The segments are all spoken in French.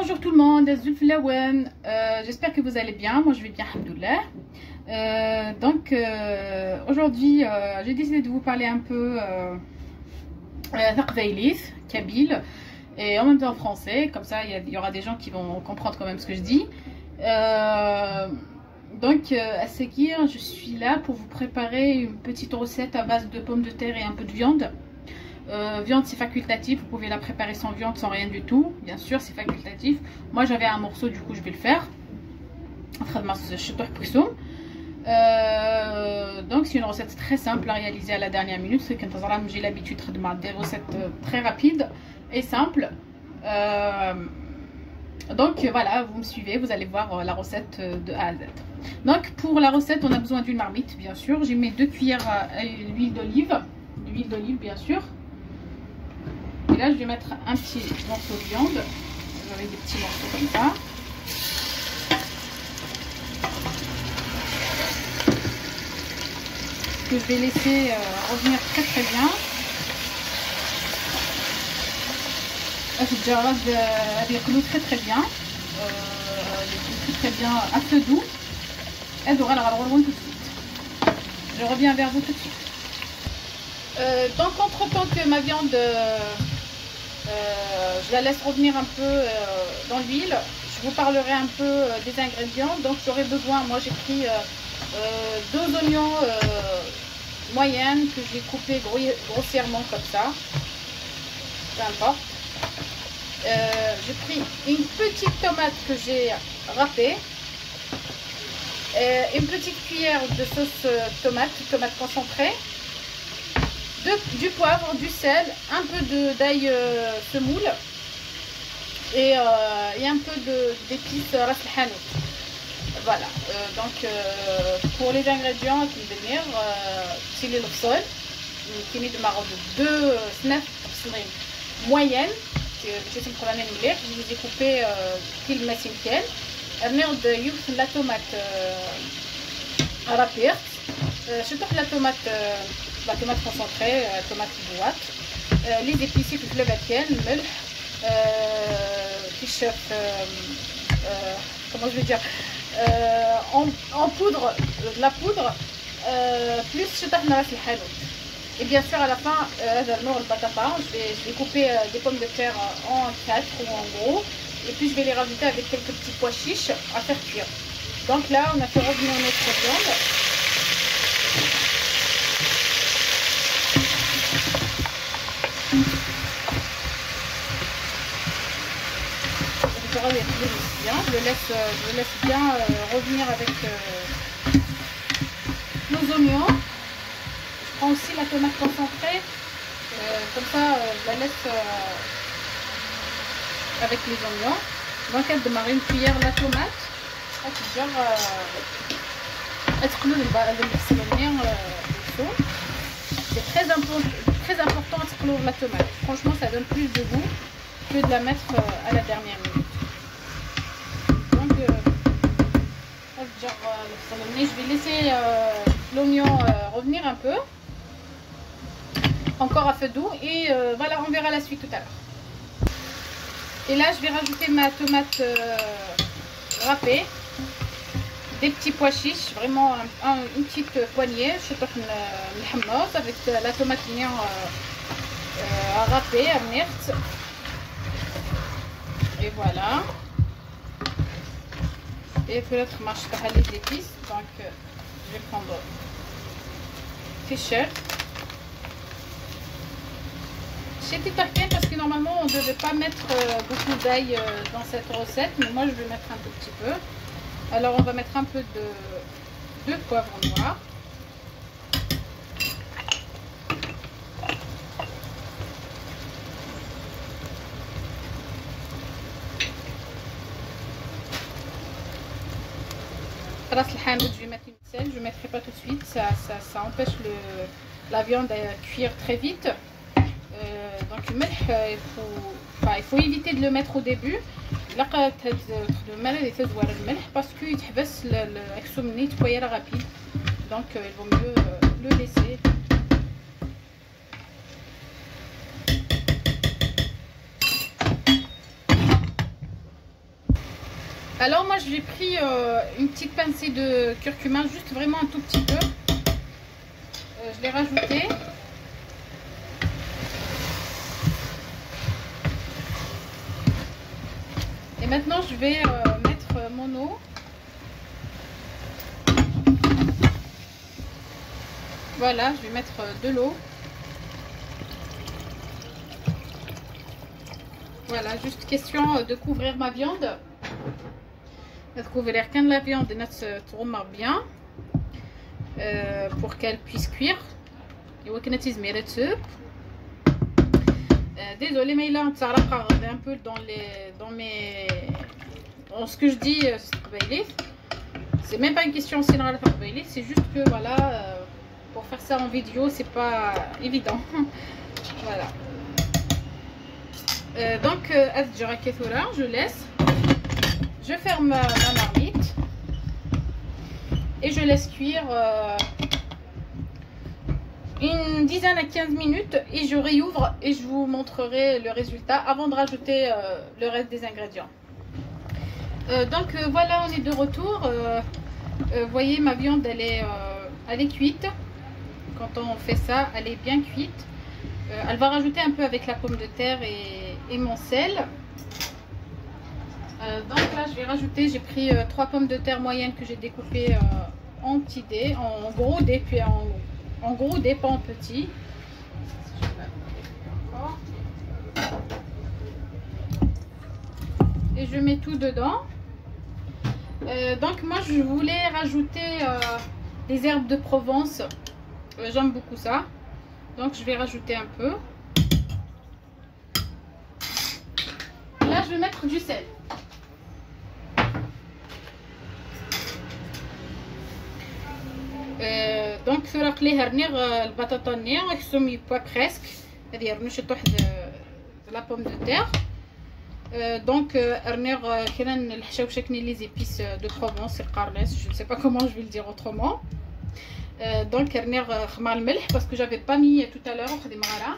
Bonjour tout le monde, j'espère que vous allez bien. Moi je vais bien, alhamdoulilah. Aujourd'hui j'ai décidé de vous parler un peu Taqbaylis, kabyle, et en même temps français, comme ça il y aura des gens qui vont comprendre quand même ce que je dis. À Sekir, je suis là pour vous préparer une petite recette à base de pommes de terre et un peu de viande. Viande c'est facultatif, vous pouvez la préparer sans viande, sans rien du tout, bien sûr c'est facultatif. Moi j'avais un morceau, du coup je vais le faire. Donc c'est une recette très simple à réaliser à la dernière minute. C'est que j'ai l'habitude de faire des recettes très rapides et simples. Donc voilà, vous me suivez, vous allez voir la recette de A à Z. Donc pour la recette on a besoin d'une marmite, bien sûr. J'ai mis 2 cuillères à l'huile d'olive, bien sûr. Et là je vais mettre un petit morceau de viande. J'aurai des petits morceaux comme ça. Que je vais laisser revenir très très bien. Elle coule très très bien. Très bien à feu doux. Elle aura la tout de suite. Je reviens vers vous tout de suite. Donc entre temps que ma viande, je la laisse revenir un peu dans l'huile, je vous parlerai un peu des ingrédients. Donc j'aurai besoin, moi j'ai pris 2 oignons moyennes que j'ai coupés grossièrement comme ça, peu importe. J'ai pris une petite tomate que j'ai râpée, une petite cuillère de sauce tomate concentrée, du poivre, du sel, un peu d'ail semoule et un peu d'épices ras el hanout. Voilà, pour les ingrédients qui vont venir, c'est le sol qui met de marron de 2 snaf moyennes. Je les ai coupées كل ما يمكن. نعود يوف la tomate râpée. Je coupe la tomate concentrée, tomate boîte, les épices في الفلفل الملح كيشاف comment je vais dire, en poudre, de la poudre, plus شطحنا في الحانوت. Et bien sûr à la fin, je vais couper des pommes de terre en 4 ou en gros, et puis je vais les rajouter avec quelques petits pois chiches à faire cuire. Donc là on a fait revenir notre viande. Je le laisse bien revenir avec nos oignons. Je prends aussi la tomate concentrée, comme ça je la laisse avec les oignons. Donc elle démarre une cuillère la tomate. C'est très important à exclure la tomate. Franchement ça donne plus de goût que de la mettre à la dernière minute. Je vais laisser l'oignon revenir un peu, encore à feu doux, et voilà, on verra la suite tout à l'heure. Et là je vais rajouter ma tomate râpée, des petits pois chiches, vraiment une petite poignée, avec la tomate râpée à merte. Et voilà. Et peut-être les épices, donc je vais prendre Fisher. C'était tarqué parce que normalement on ne devait pas mettre beaucoup d'ail dans cette recette, mais moi je vais mettre un tout petit peu. Alors on va mettre un peu de poivre noir. Je vais mettre une sel, je ne mettrai pas tout de suite, ça empêche la viande à cuire très vite. Donc le melh, il faut éviter de le mettre au début. Parce qu'il يتحبس l'action nettoyer rapide. Donc il vaut mieux le laisser. Alors moi j'ai pris une petite pincée de curcuma, juste vraiment un tout petit peu. Je l'ai rajouté. Et maintenant je vais mettre mon eau. Voilà, je vais mettre de l'eau. Voilà, juste question de couvrir ma viande. De couvrir quand la viande se tourne bien pour qu'elle puisse cuire. Désolée, mais là on s'arrête un peu dans ce que je dis. C'est même pas une question c'est juste que voilà, pour faire ça en vidéo c'est pas évident. Voilà. Donc je laisse, je ferme ma marmite et je laisse cuire une dizaine à 15 minutes et je réouvre et je vous montrerai le résultat avant de rajouter le reste des ingrédients. Donc voilà, on est de retour. Vous voyez, ma viande elle est cuite. Quand on fait ça, elle est bien cuite. Elle va rajouter un peu avec la pomme de terre et mon sel. Donc là je vais rajouter, j'ai pris 3 pommes de terre moyennes que j'ai découpées en petits dés, en gros dés, puis en gros dés, pas en petits. Et je mets tout dedans. Donc moi je voulais rajouter des herbes de Provence. J'aime beaucoup ça. Donc je vais rajouter un peu. Là je vais mettre du sel. Donc فرق ليها رنيغ البطاطا نيغ يسمي با بريسك هذه رنوشه واحد لا بوم دو تير. Donc رنيغ كاين الحشاوشه كاين لي زيبيس دو بروفونس القرناس je ne sais pas comment je vais le dire autrement. Donc رنيغ خمار الملح parce que j'avais pas mis tout à l'heure خدي مغاره.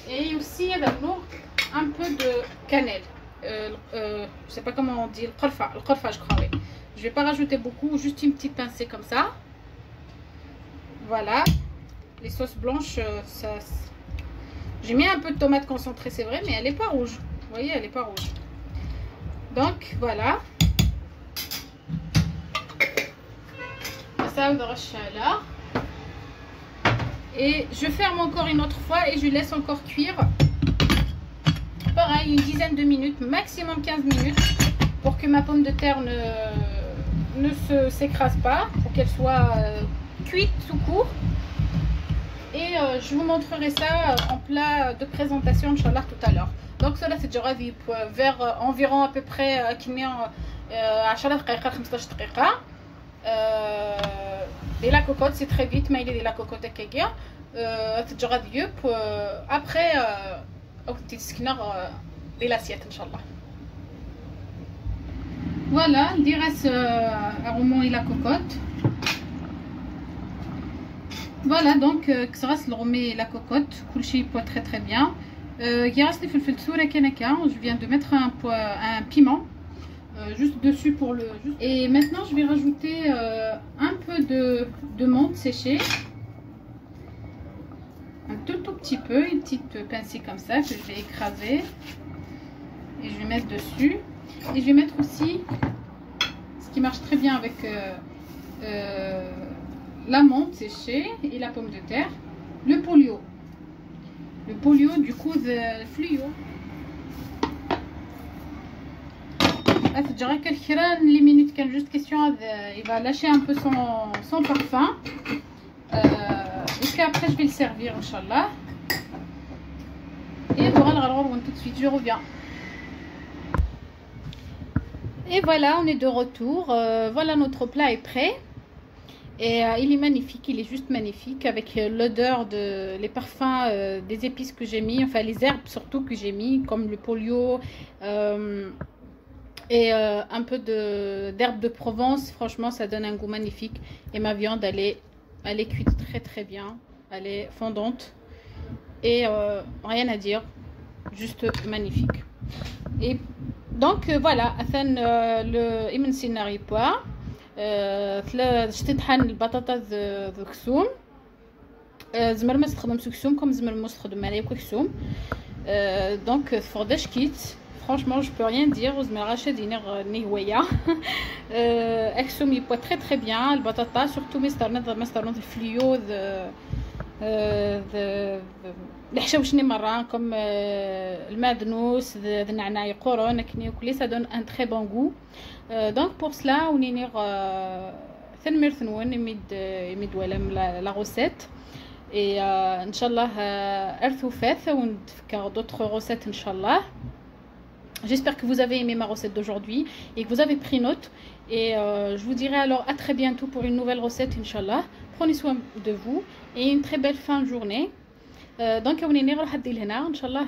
Et aussi un peu de cannelle. Je sais pas comment on dit, le qorfa je crois, oui. Je vais pas rajouter beaucoup, juste une petite pincée comme ça. Voilà, les sauces blanches, ça. J'ai mis un peu de tomate concentrée, c'est vrai, mais elle est pas rouge. Vous voyez, elle est pas rouge. Donc voilà. Ça, là. Et je ferme encore une autre fois et je laisse encore cuire. Pareil, une dizaine de minutes, maximum 15 minutes, pour que ma pomme de terre ne s'écrase pas, pour qu'elle soit cuite tout court. Et je vous montrerai ça en plat de présentation, Inch'Allah, tout à l'heure. Donc cela c'est déjà vers environ à peu près 10 دقائق 15 دقيقة. Et la cocotte c'est très vite, mais il est la cocotte كيكيا تجرى ديوب après او تسكنر دي l'assiette Inch'Allah. Voilà, il reste aromon et la cocotte. Voilà, donc كسرس الرومي et la cocotte كل شيء peut très très bien. Il reste les فلفل سورة كنكا. Je viens de mettre un piment juste dessus pour le. Et maintenant je vais rajouter un peu de menthe séchée, un tout petit peu, une petite pincée comme ça que je vais écraser et je vais mettre dessus. Et je vais mettre aussi ce qui marche très bien avec la menthe séchée et la pomme de terre, le polio. Le polio du coup de fluo. Je dirais que les minutes quand juste question il va lâcher un peu son parfum. Et puis après je vais le servir Inch'Allah. Et voilà, tout de suite je reviens. Et voilà, on est de retour. Voilà, notre plat est prêt. Et il est magnifique, il est juste magnifique avec l'odeur les parfums des épices que j'ai mis, enfin les herbes surtout que j'ai mis, comme le polio et un peu d'herbe de Provence. Franchement, ça donne un goût magnifique. Et ma viande, elle est cuite très très bien, elle est fondante et rien à dire, juste magnifique. Et دونك فوالا اثن لو ايمن سيناريو بوا شتي طحن البطاطا ذو كسوم زمر ما تستخدم كسوم كوم زمر ما تستخدم عليه كسوم دونك فورداش كيت franchement je peux rien dire زمر راشد ينغ نهويه اكسوم يبوا تري تري بيان البطاطا سورتو مسترنض الفليو الحشوشني مرة كم المعدنوس النعناع يقورون كني كلي سا دون ان تري بون غو دونك بور سلا ونينيغ ثنمير ثنون يميد ولا لا غوسيت اي ان شاء الله ارثو فاث ونتفكر دوطخ غوسيت ان شاء الله. J'espère que vous avez aimé ma recette d'aujourd'hui et que vous avez pris note. Et je vous dirai alors à très bientôt pour une nouvelle recette, Inch'Allah. Prenez soin de vous et une très belle fin de journée. Donc, on est là, Inch'Allah,